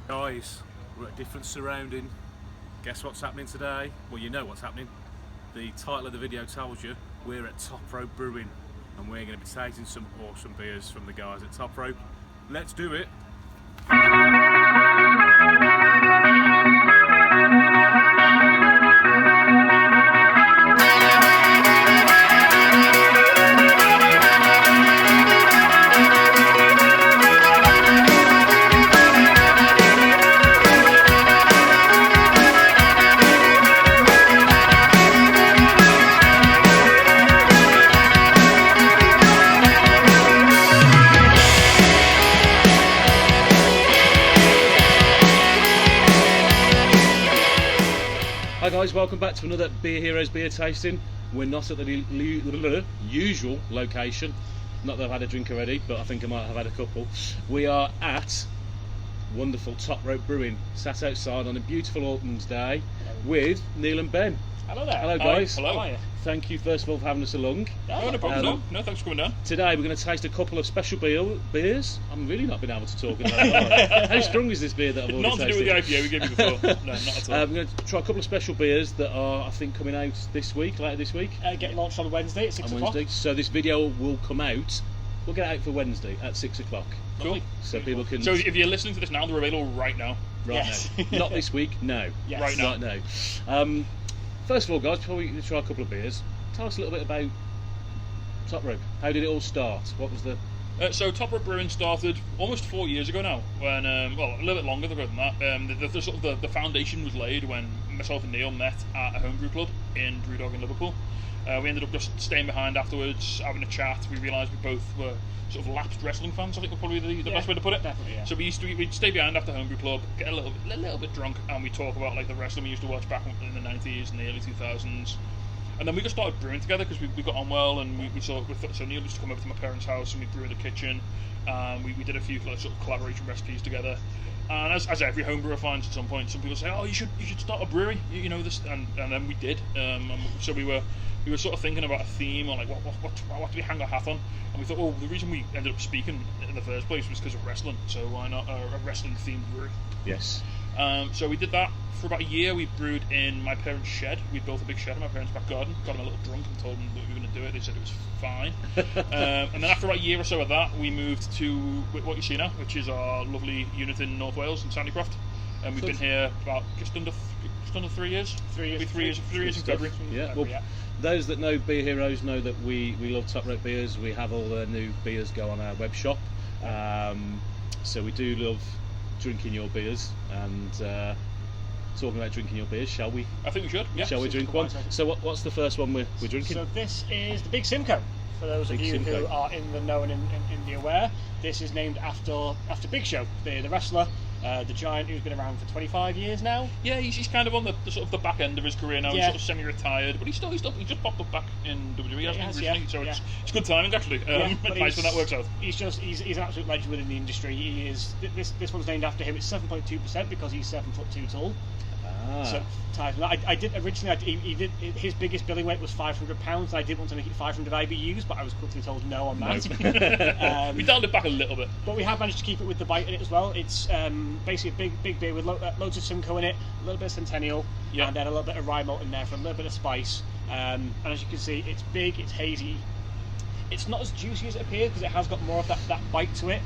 Guys, we're at a different surrounding. Guess what's happening today? Well, you know what's happening. The title of the video tells you. We're at Tope Brewing and we're going to be tasting some awesome beers from the guys at Tope. Let's do it. Hi guys, welcome back to another Beer Heroes beer tasting. We're not at the usual location. Not that I've had a drink already, but I think I might have had a couple. We are at wonderful Tope Brewing, sat outside on a beautiful autumn's day with Neil and Ben. Hello there. Hello guys. Hello. How are you? Thank you first of all for having us along. No problem. No, thanks for coming down. Today we're going to taste a couple of special beers. I'm really not been able to talk about it. How strong is this beer that I've already tasted? Not to do with the IPA we gave you before. No, not at all. I'm going to try a couple of special beers that are, I think, coming out later this week. Getting launched on Wednesday at 6 o'clock. Wednesday. So this video will come out. We'll get it out for Wednesday at 6 o'clock. Cool. So people can. So if you're listening to this now, they're available right now. Yes. Now. Not this week. No. Yes. Right now. First of all, guys, before we try a couple of beers, tell us a little bit about Tope. How did it all start? What was the... So Tope Brewing started almost 4 years ago now. When well, a little bit longer ago than that. The sort of the foundation was laid when myself and Neil met at a homebrew club in Brewdog in Liverpool. We ended up just staying behind afterwards, having a chat. We realised we both were sort of lapsed wrestling fans. I think was probably the best way to put it. Definitely, yeah. So we'd stay behind after homebrew club, get a little bit drunk, and we talk about like the wrestling we used to watch back in the 90s and the early 2000s. And then we just started brewing together because we got on well, and so Neil used to come over to my parents' house and we'd brew in the kitchen. We did a few sort of collaboration recipes together. And as every homebrewer finds at some point, some people say, "Oh, you should start a brewery." You know this, and then we did. So we were sort of thinking about a theme, or like what do we hang our hat on? And we thought, well, the reason we ended up speaking in the first place was because of wrestling. So why not a wrestling themed brewery? Yes. So we did that for about a year. We brewed in my parents' shed. We built a big shed in my parents' back garden. Got them a little drunk and told them that we were going to do it. They said it was fine. And then after about a year or so of that, we moved to what you see now, which is our lovely unit in North Wales in Sandycroft. And we've been here about just under 3 years. 3 years. 3 years in February. Yeah. Well, those that know Beer Heroes know that we love Tope beers. We have all the new beers go on our web shop. So we do love drinking your beers, and talking about drinking your beers, shall we? I think we should. Yeah. Shall we drink one? So what's the first one we're drinking? So this is the Big Simcoe. For those of you Simcoe. who are in the know and in the aware, this is named after Big Show, the wrestler, the giant who's been around for 25 years now. Yeah, he's kind of on the sort of the back end of his career now. Yeah. He's sort of semi-retired, but he just popped up back in WWE, hasn't he, recently? So yeah. It's good timing actually. But Nice when that works out. He's an absolute legend within the industry. He is. This one's named after him. It's 7.2% because he's 7'2" tall. So I did originally. His biggest billing weight was £500. I did want to make it 500 IBUs, but I was quickly told no on that. We dialed it back a little bit, but we have managed to keep it with the bite in it as well. It's basically a big beer with loads of Simcoe in it, a little bit of Centennial, and then a little bit of rye malt in there for a little bit of spice. And as you can see, it's big, it's hazy. It's not as juicy as it appears because it has got more of that bite to it,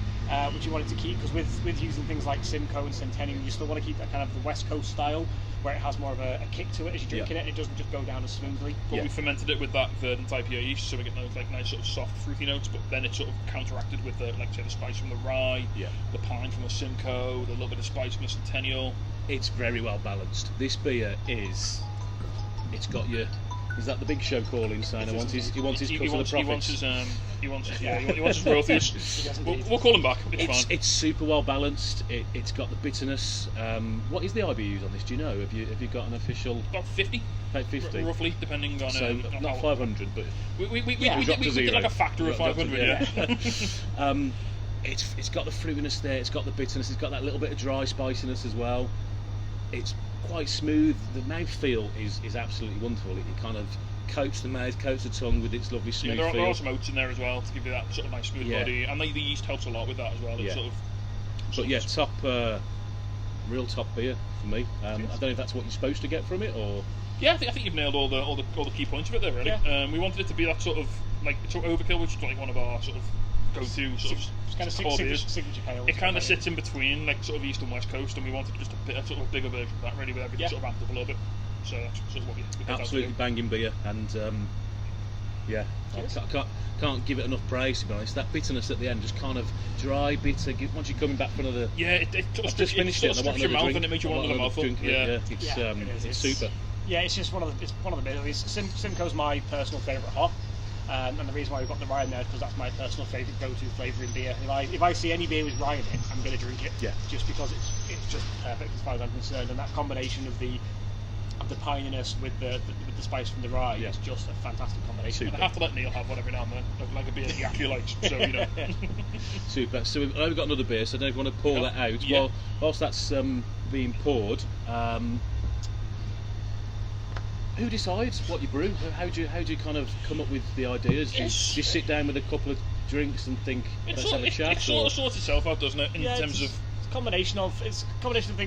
which you wanted to keep, because with using things like Simcoe and Centennial, you still want to keep that kind of the West Coast style, where it has more of a kick to it as you're drinking it. It doesn't just go down as smoothly. But we fermented it with that verdant IPA yeast, so we get those like nice sort of soft fruity notes. But then it's sort of counteracted with the spice from the rye, the pine from the Simcoe, the little bit of spice from the Centennial. It's very well balanced. This beer it's got your. Is that the Big Show calling, saying he wants his cut of the profits? He wants his royalties. We'll call him back. It's fine. It's super well balanced. It's got the bitterness. What is the IBUs on this? Do you know? Have you got an official? About 50. About 50, roughly, depending on. So not 500, but we did like a factor of 500. Yeah. It's got the fruitiness there. It's got the bitterness. It's got that little bit of dry spiciness as well. It's quite smooth. The mouthfeel is absolutely wonderful. It kind of coats the mouth, coats the tongue with its lovely smooth feel. There are some oats in there as well to give you that sort of nice smooth body, and the yeast helps a lot with that as well. It's sort of. But yeah, real top beer for me. I don't know if that's what you're supposed to get from it, or yeah, I think you've nailed all the key points of it there, really. Yeah. We wanted it to be that sort of like sort of overkill, which is like one of our sort of go-to sort of kind of core beers. signature pale. It kind of sits in between like sort of east and west coast, and we wanted just a sort of bigger version of that, really, with everything sort of amped up a little bit. So that's sort of what we absolutely banging beer, and yeah, can't give it enough praise, to be honest. That bitterness at the end, just kind of dry, bitter. Once you're coming back for another, I've just finished it. I want your another mouth drink. And it makes you want another mouthful. It's super. Yeah, it's just one of the beers. Simcoe's my personal favourite hop. And the reason why we've got the rye in there is because that's my personal favourite go-to flavour in beer. If I see any beer with rye in it, I'm going to drink it. Yeah. Just because it's just perfect as far as I'm concerned, and that combination of the pininess with the spice from the rye is just a fantastic combination. And I have to let Neil have one every now and then, like a beer he actually likes. So Super. So we've got another beer. So I don't know if you want to pour that out. Yeah. Well, whilst that's being poured. Who decides what you brew? How do you kind of come up with the ideas? Do you sit down with a couple of drinks and think, let's have a chat? It sort of sorts itself out, doesn't it? In terms of it's a combination of things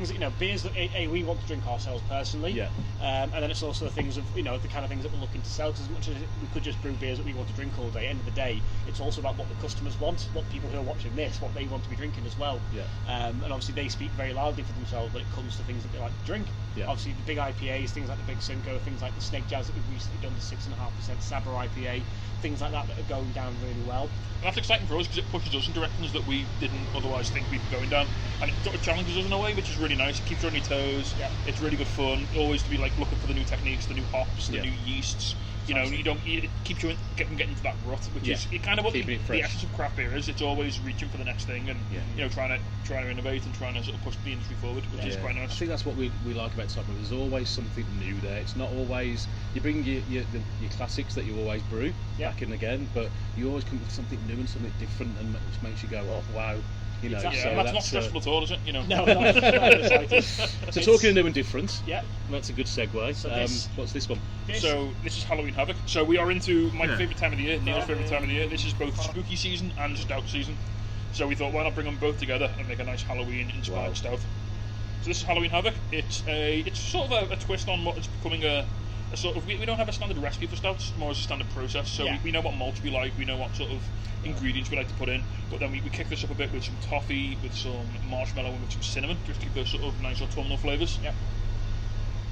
that beers that we want to drink ourselves personally, and then it's also the things of the kind of things that we're looking to sell. Because as much as we could just brew beers that we want to drink all day, end of the day, it's also about what the customers want, what people who are watching this, what they want to be drinking as well. And obviously they speak very loudly for themselves when it comes to things that they like to drink. Obviously the big IPAs, things like the big Simcoe, things like the Snake Jazz that we've recently done, the 6.5% Sabre IPA, things like that are going down really well. And that's exciting for us because it pushes us in directions that we didn't otherwise think we'd be going down, and it sort of challenges us in a way, which is really nice. It keeps you on your toes. It's really good fun. Always to be like looking for the new techniques, the new hops, the new yeasts. It keeps you getting into that rut, which is kind of what the essence of craft beer is. It's always reaching for the next thing, and trying to innovate and trying to sort of push the industry forward, which is quite nice. I think that's what we like about Tope. There's always something new there. It's not always you bring your classics that you always brew back and again, but you always come up with something new and something different, and which makes you go, oh wow. Exactly. So that's not stressful at all, is it? No, not So talking of new and different, that's a good segue. So what's this one? So this is Halloween Havoc. So we are into my favourite time of the year, Neil's favourite time of the year. This is both spooky season and stout season. So we thought, why not bring them both together and make a nice Halloween-inspired stout? So this is Halloween Havoc. It's sort of a twist on what is becoming a sort of. We don't have a standard recipe for stouts, more as a standard process. So we know what malts we like, we know what sort of ingredients we like to put in, but then we kick this up a bit with some toffee, with some marshmallow, and with some cinnamon, just to give those sort of nice autumnal flavours.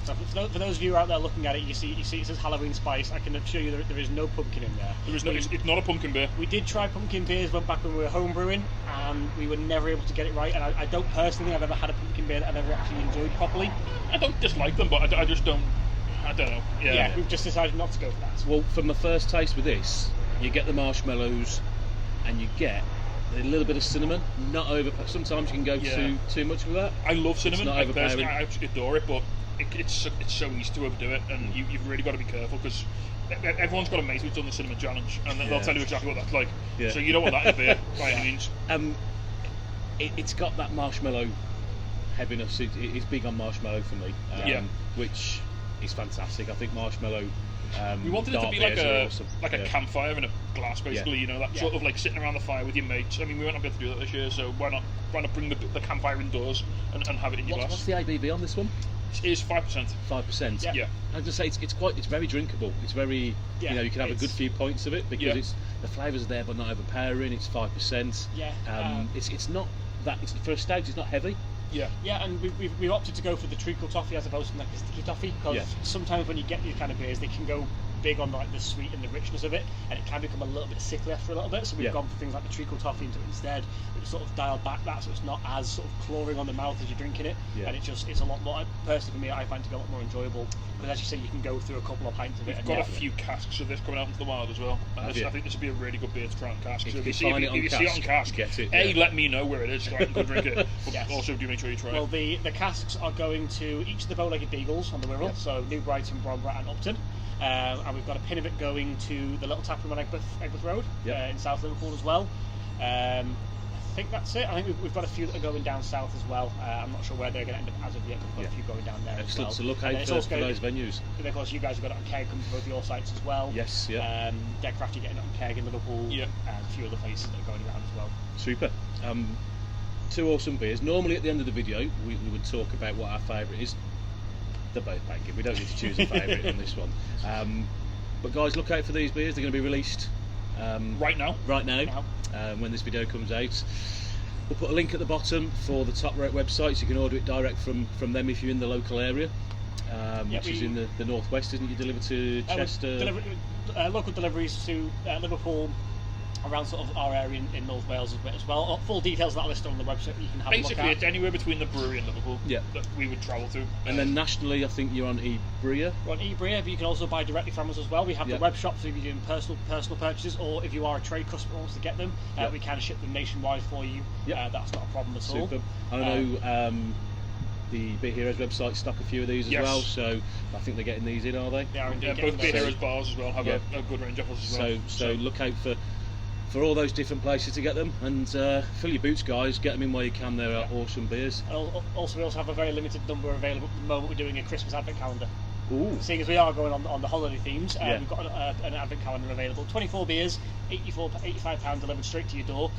So for those of you out there looking at it, you see it says Halloween spice. I can assure you there is no pumpkin in there. There is no. It's not a pumpkin beer. We did try pumpkin beers back when we were home brewing, and we were never able to get it right. And I don't personally think I've ever had a pumpkin beer that I've ever actually enjoyed properly. I don't dislike them, but I just don't. I don't know. Yeah, we've just decided not to go for that. Well, from my first taste with this, you get the marshmallows, and you get a little bit of cinnamon. Not over. Sometimes you can go too much with that. I love cinnamon. It's not overpowering. I absolutely adore it, but it's so easy to overdo it, and you've really got to be careful because everyone's got a mate who's done the cinnamon challenge, and they'll tell you exactly what that's like. So you don't want that in a beer by any means. It's got that marshmallow heaviness. It's big on marshmallow for me. Which is fantastic. I think marshmallow. We wanted it to be like a campfire in a glass, basically. That sort of like sitting around the fire with your mates. I mean, we won't be able to do that this year, so why not bring the campfire indoors and have it in your glass? What's the ABV on this one? It is 5%. 5%. Yeah. I'd just say it's very drinkable. It's very you can have a good few points of it because the flavours are there but not overpowering. It's 5%. It's not that. It's for a stout. It's not heavy. Yeah, and we opted to go for the treacle toffee as opposed to like the sticky toffee because sometimes when you get these kind of beers, they can go big on like the sweet and the richness of it, and it can become a little bit sickly after a little bit. So we've gone for things like the treacle toffee into it instead, which sort of dialed back that, so it's not as sort of clawing on the mouth as you're drinking it, and it's a lot more. Personally, for me, I find it to be a lot more enjoyable because, as you say, you can go through a couple of pints of it. We've got a few casks of this coming out into the wild as well. I think this would be a really good beer to try on cask. So if you see it on cask, get it. Let me know where it is so I can go drink it. But also, do make sure you try it. Well, the casks are going to each of the Bow-Legged Beagles on the Wirral, so New Brighton, Bromrat, and Upton. And we've got a pin of it going to the Little Tap Room on Egbert Road in South Liverpool as well. I think that's it. I think we've got a few that are going down south as well. I'm not sure where they're going to end up as of yet. We've got a few going down there as well. So look out for those venues. And of course, you guys have got it on keg coming to both your sites as well. Yes, Deadcraft, you're getting it on keg in Liverpool. And a few other places that are going around as well. Super. two awesome beers. Normally at the end of the video we would talk about what our favourite is. They're both banging. We don't need to choose a favourite on this one. But guys, look out for these beers. They're going to be released right now. When this video comes out. We'll put a link at the bottom for the Top Rope website, so you can order it direct from them if you're in the local area, which is in the northwest, isn't it? You deliver to Chester? Local deliveries to Liverpool, around sort of our area in North Wales as well. Full details of that listed on the website that you can have Basically, a look at. it's anywhere between the brewery and Liverpool that we would travel to. And then nationally, I think you're on eBrewer. We're on eBrewer, but you can also buy directly from us as well. We have the web shop, so if you're doing personal purchases, or if you are a trade customer who wants to get them, we can ship them nationwide for you. That's not a problem at all. Super. I know the Beer Heroes website stock a few of these as well, so I think they're getting these in, are they? They are indeed. Both Beer Heroes bars as well have a good range of us as well. So look out for all those different places to get them, and fill your boots, guys. Get them in where you can. They're awesome beers. And also, we also have a very limited number available at the moment. We're doing a Christmas advent calendar. Ooh. Seeing as we are going on the holiday themes, we've got an advent calendar available. 24 beers, £85 delivered straight to your door,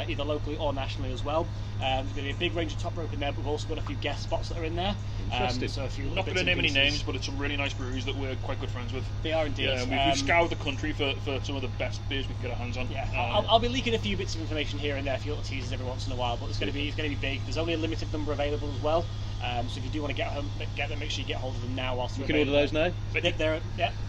either locally or nationally as well. There's going to be a big range of Top Rope in there, but we've also got a few guest spots that are in there. Interesting. I'm not going to name any names, but it's some really nice breweries that we're quite good friends with. They are indeed. We've scoured the country for some of the best beers we can get our hands on. I'll be leaking a few bits of information here and there, a few little teasers every once in a while, but it's going to be big. There's only a limited number available as well. So if you do want to get them, make sure you get hold of them now whilst they're available. You can order those now. But they're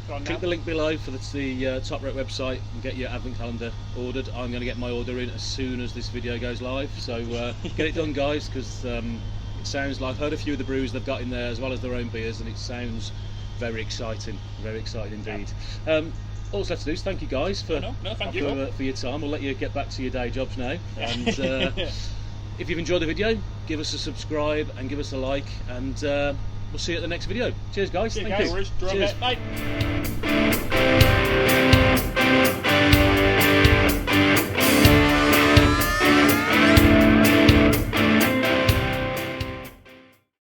go on now. Click the link below for the Top Rope website and get your advent calendar ordered. I'm going to get my order in as soon as this video goes live. So get it done, guys, because it sounds like I've heard a few of the brews they've got in there as well as their own beers, and it sounds very exciting indeed. All that's left to do is thank you guys for your time. We'll let you get back to your day jobs now. And if you've enjoyed the video, give us a subscribe and give us a like, and we'll see you at the next video. Cheers, guys. Thank you. Cheers. Bye.